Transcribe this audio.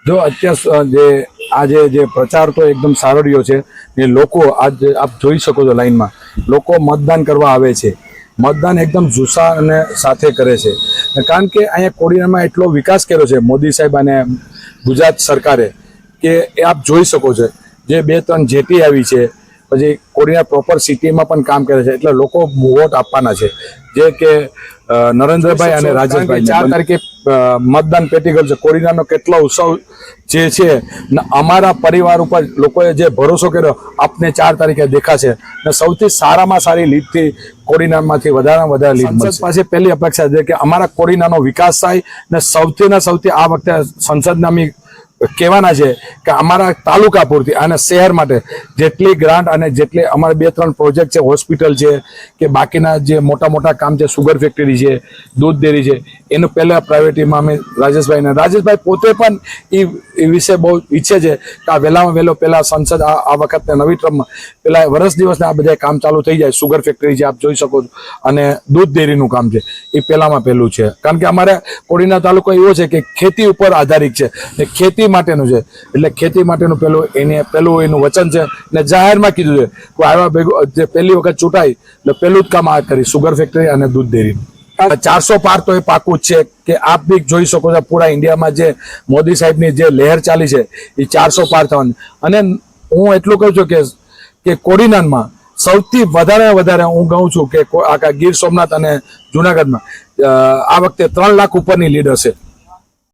જો અત્યાર જે પ્રચાર તો એકદમ સારો રહ્યો છે ને લોકો આજ આપ જોઈ શકો છો લાઈનમાં લોકો મતદાન કરવા આવે છે. મતદાન એકદમ જુસ્સા અને સાથે કરે છે કારણ કે અહીંયા કોડીનારમાં એટલો વિકાસ કર્યો છે મોદી સાહેબ અને ગુજરાત સરકારે કે આપ જોઈ શકો છો. જે 2-3 જેટી આવી છે, પછી કોડીના પ્રોપર સિટીમાં પણ કામ કરે છે, એટલે લોકો વોટ આપવાના છે. જે કે નરેન્દ્રભાઈ અને રાજેશભાઈ 4 તારીખે મતદાન પેટી કરશે. કોડીનાનો કેટલો ઉત્સવ જે છે અમારા પરિવાર ઉપર લોકોએ જે ભરોસો કર્યો આપને 4 તારીખે દેખાશે ને સૌથી સારામાં સારી લીડથી કોડીનામાંથી વધારેમાં વધારે લીડ મળશે. પાસે પહેલી અપેક્ષા છે કે અમારા કોડીનાનો વિકાસ થાય ને સૌથી આ વખતે સંસદના કહેવાના છે કે અમારા તાલુકા પૂરતી અને શહેર માટે જેટલી ગ્રાન્ટ અને જેટલી અમારે 2-3 પ્રોજેક્ટ છે, હોસ્પિટલ છે કે બાકીના જે મોટા કામ છે, સુગર ફેક્ટરી છે, દૂધ ડેરી છે, એનું પહેલાં પ્રાયોરિટીમાં અમે રાજેશભાઈ પોતે પણ એ વિશે બહુ ઈચ્છે છે કે આ વહેલામાં વહેલો પહેલાં સંસદ આ વખતે નવી ટર્મમાં પહેલાં વર્ષ દિવસના આ બધા કામ ચાલુ થઈ જાય. સુગર ફેક્ટરી છે આપ જોઈ શકો છો અને દૂધ ડેરીનું કામ છે એ પહેલું છે. કારણ કે અમારે કોડીના તાલુકો એવો છે કે ખેતી ઉપર આધારિત છે ને ખેતી માટેનું છે, એટલે ખેતી માટેનું પહેલું એનું વચન છે ને જાહેરમાં કીધું છે કે આવ્યા ભેગું જે પહેલી વખત ચૂંટાય એટલે પહેલું જ કામ આ કરી સુગર ફેક્ટરી અને દૂધ ડેરી. 400 પાર તો એ પાકું જ છે કે આપ બી જોઈ શકો છો પૂરા ઇન્ડિયામાં જે મોદી સાહેબની જે લહેર ચાલી છે એ 400 પાર થવાની. અને હું એટલું કહું છું કે કોડીનારમાં સૌથી વધારે હું કહું છું કે આખા ગીર સોમનાથ અને જુનાગઢમાં આ વખતે 3 લાખ ઉપરની લીડ હશે.